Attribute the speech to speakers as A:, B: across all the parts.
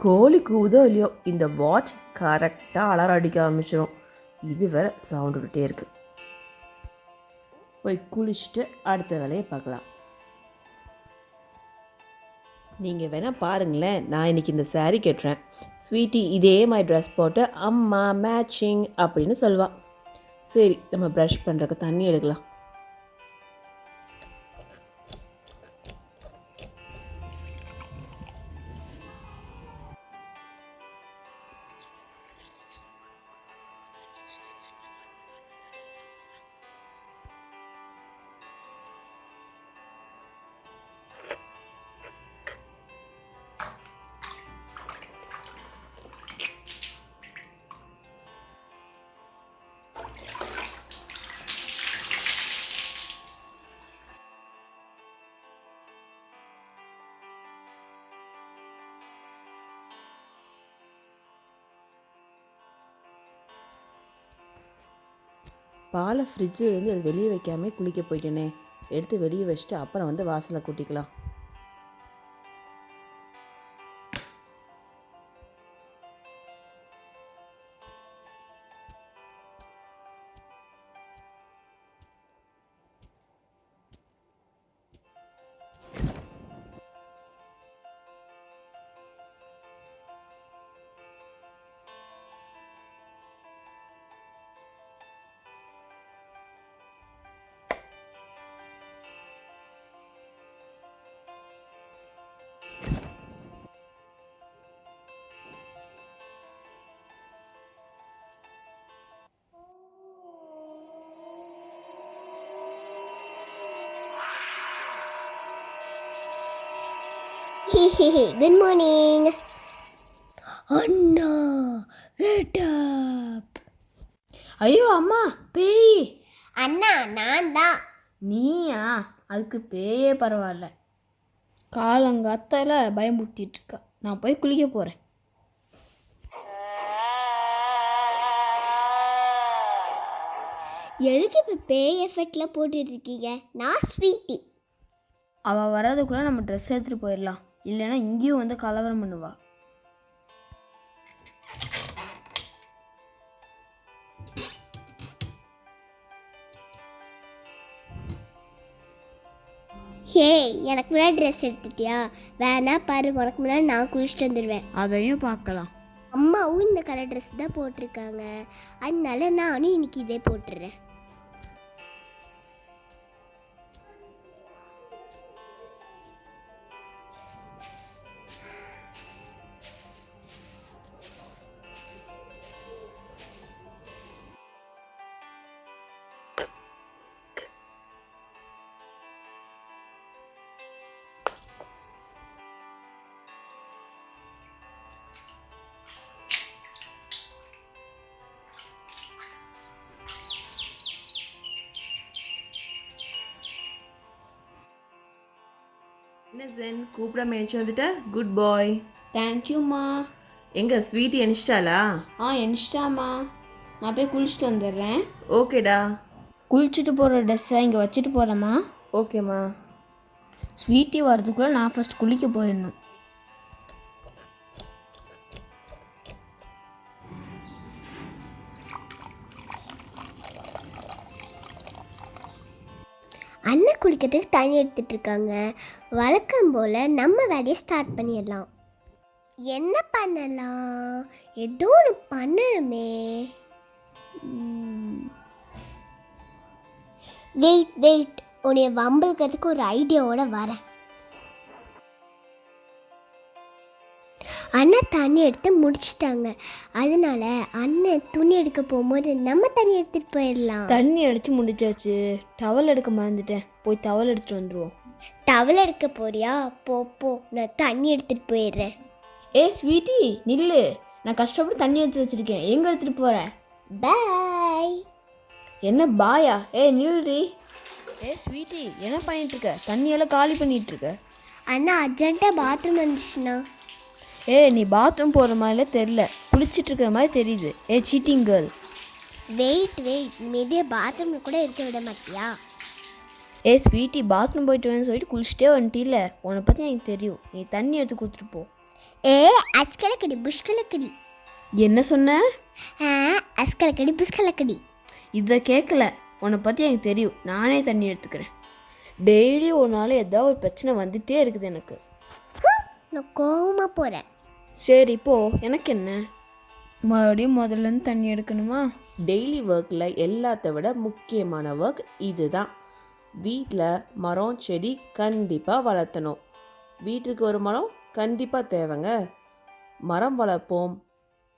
A: கோழி கூதோ இல்லையோ இந்த வாட்ச் கரெக்டாக அலாரம் அடிக்க ஆரம்பிச்சிடும். இது வேற சவுண்ட் விட்டுட்டே இருக்கு. போய் குளிச்சுட்டு அடுத்த வேலையை பார்க்கலாம். நீங்கள் வேணால் பாருங்களேன், நான் இன்றைக்கி இந்த சாரீ கட்டுறேன். ஸ்வீட்டி இதே மாதிரி ட்ரெஸ் போட்டு அம்மா மேட்சிங் அப்படின்னு சொல்லுவாள். சரி, நம்ம ப்ரஷ் பண்ணுறதுக்கு தண்ணி எடுக்கலாம். பாலை ஃப்ரிட்ஜிலேருந்து வெளியே வைக்காமல் குளிக்க போயிட்டேனே. எடுத்து வெளியே வச்சுட்டு அப்புறம் வந்து வாசலை கூட்டிக்கலாம்.
B: Good morning.
C: அண்ணா get up. ஐயோ அம்மா, பேய்.
B: அண்ணா நான் தான்.
C: நீயா? அதுக்கு பேயே பரவாயில்ல. காலங்காத்தால பயமுறுத்திட்டு இருக்கா. நான் போய் குளிக்க போகிறேன்.
B: எதுக்கு இப்போ பேய் எஃபெக்டில் போட்டுட்டு இருக்கீங்க? நான் ஸ்வீட்டி.
C: அவள் வர்றதுக்குள்ளே நம்ம ட்ரெஸ் எடுத்துகிட்டு போயிடலாம். இல்லைன்னா இங்கேயும் வந்து கலவரம் பண்ணுவா.
B: ஹே, எனக்கு முன்னாடி ட்ரெஸ் எடுத்துட்டியா? வேணா பாரு, உனக்கு முன்னாடி நான் குளிச்சுட்டு வந்துடுவேன்.
C: அதையும் பார்க்கலாம்.
B: அம்மாவும் இந்த கலர் ட்ரெஸ் தான் போட்டிருக்காங்க, அதனால நானும் இன்னைக்கு இதே போட்டுடுறேன்.
A: என்ன சென், கூப்பிடாம எழுச்சி வந்துட்ட? குட் பாய்.
C: தேங்க்யூம்மா.
A: எங்கே ஸ்வீட்டி எணிச்சிட்டாளா?
C: எனிச்சிட்டாம்மா. நான் போய் குளிச்சுட்டு வந்துடுறேன்.
A: ஓகேடா.
C: குளிச்சுட்டு போகிற ட்ரெஸ்ஸை இங்கே வச்சுட்டு போகிறேம்மா.
A: ஓகேம்மா.
C: ஸ்வீட்டி வர்றதுக்குள்ளே நான் ஃபஸ்ட் குளிக்க போயிடணும்.
B: அண்ணன் குளிக்கிறதுக்கு தண்ணி எடுத்துட்டு இருக்காங்க. வழக்கம் போல் நம்ம வேலையை ஸ்டார்ட் பண்ணிடலாம். என்ன பண்ணலாம்? ஏதோ ஒன்று பண்ணணுமே. வெயிட், உன்னைய வம்பளுக்கிறதுக்கு ஒரு ஐடியாவோட வரேன். அண்ணன் தண்ணி எடுத்து முடிச்சிட்டாங்க, அதனால அண்ணன் துணி எடுக்க போகும்போது நம்ம தண்ணி எடுத்துகிட்டு போயிடலாம்.
C: தண்ணி அடித்து முடிச்சாச்சு. டவல் எடுக்க மறந்துட்டேன். போய் டவல் எடுத்துகிட்டு வந்துடுவோம்.
B: டவல் எடுக்க போறியா? போ, நான் தண்ணி எடுத்துகிட்டு போயிடுறேன்.
C: ஸ்வீட்டி நில்லு. நான் கஷ்டப்பட்டு தண்ணி எடுத்து வச்சுருக்கேன். எங்கே எடுத்துகிட்டு போகிறேன்?
B: பாய்.
C: என்ன பாயா? நில்லுடி. ஸ்வீட்டி என்ன பண்ணிகிட்ருக்க? தண்ணியெல்லாம் காலி பண்ணிகிட்ருக்க.
B: அண்ணா அர்ஜென்ட்டாக பாத்ரூம் வந்துச்சுண்ணா.
C: நீ பாத்ரூம் போகிற மாதிரில தெரில, குளிச்சுட்டு இருக்கிற மாதிரி தெரியுது. Seating girl.
B: வெயிட், மீதிய பாத்ரூமில் கூட இருக்க விட மாட்டியா?
C: ஸ்வீட்டி பாத்ரூம் போயிட்டு வரேன்னு சொல்லிட்டு குளிச்சுட்டே வந்துட்டில்ல, உன்னை பற்றி எனக்கு தெரியும். நீ தண்ணி எடுத்து கொடுத்துட்டு போ.
B: அஸ்கலக்கடி புஷ்கலக்கடி.
C: என்ன சொன்ன?
B: அஸ்கலக்கடி புஷ்கலக்கடி.
C: இதை கேட்கல. உன்னை பற்றி எனக்கு தெரியும். நானே தண்ணி எடுத்துக்கிறேன். டெய்லி ஒரு நாள் ஏதாவது ஒரு பிரச்சனை வந்துகிட்டே இருக்குது எனக்கு.
B: நான் கோவமாக போகிறேன்.
C: சரி போ, எனக்கு என்ன? மறுபடியும் முதல்லேருந்து தண்ணி எடுக்கணுமா?
A: டெய்லி ஒர்க்கில் எல்லாத்த விட முக்கியமான ஒர்க் இதுதான். வீட்டில் மரம் செடி கண்டிப்பாக வளர்த்தணும். வீட்டுக்கு ஒரு மரம் கண்டிப்பாக தேவைங்க. மரம் வளர்ப்போம்,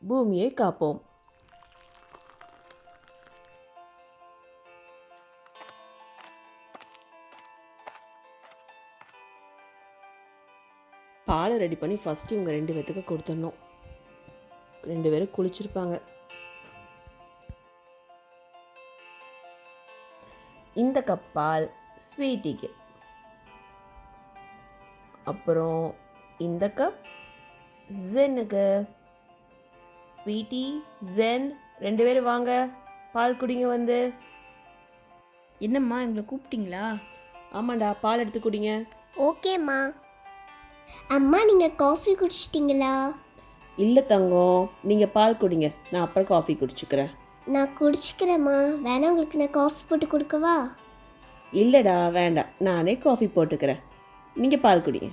A: பூமியை காப்போம். பாலை ரெடி பண்ணி ஃபஸ்ட்டு இவங்க 2 பேர்த்துக்கு கொடுத்துடணும். 2 பேரும் குளிச்சிருப்பாங்க. இந்த கப் பால் ஸ்வீட்டிக்கு, அப்புறம் இந்த கப் ஜென்னுக்கு. ஸ்வீட்டி, ஜென் 2 பேரும் வாங்க, பால் குடிங்க வந்து.
C: என்னம்மா எங்களை கூப்பிட்டீங்களா?
A: ஆமாண்டா, பால் எடுத்து குடிங்க.
B: ஓகேம்மா. அம்மா நீங்கள் காஃபி குடிச்சிட்டிங்களா?
A: இல்லை தங்கம், நீங்கள் பால் குடிங்க, நான் அப்புறம் காஃபி குடிச்சுக்கிறேன்.
B: நான் குடிச்சிக்கிறேம்மா. வேணா உங்களுக்கு நான் காஃபி போட்டு கொடுக்கவா?
A: இல்லைடா வேண்டாம், நானே காஃபி போட்டுக்கிறேன், நீங்கள் பால் குடிங்க.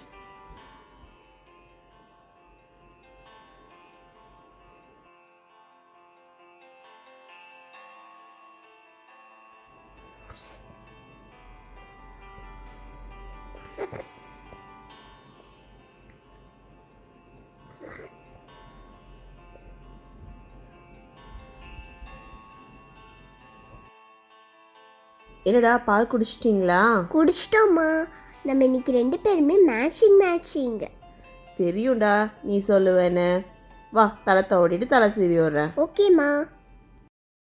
A: என்னடா பால் குடிச்சிட்டிங்களா?
B: குடிச்சிட்டோம்மா. நம்ம இன்னைக்கு 2 பேருமே மேட்சிங்.
A: தெரியும்டா நீ சொல்லுவேன்னு. வா, தலை தோடிட்டு தலை சீவி விடுறேன்.
B: ஓகேம்மா.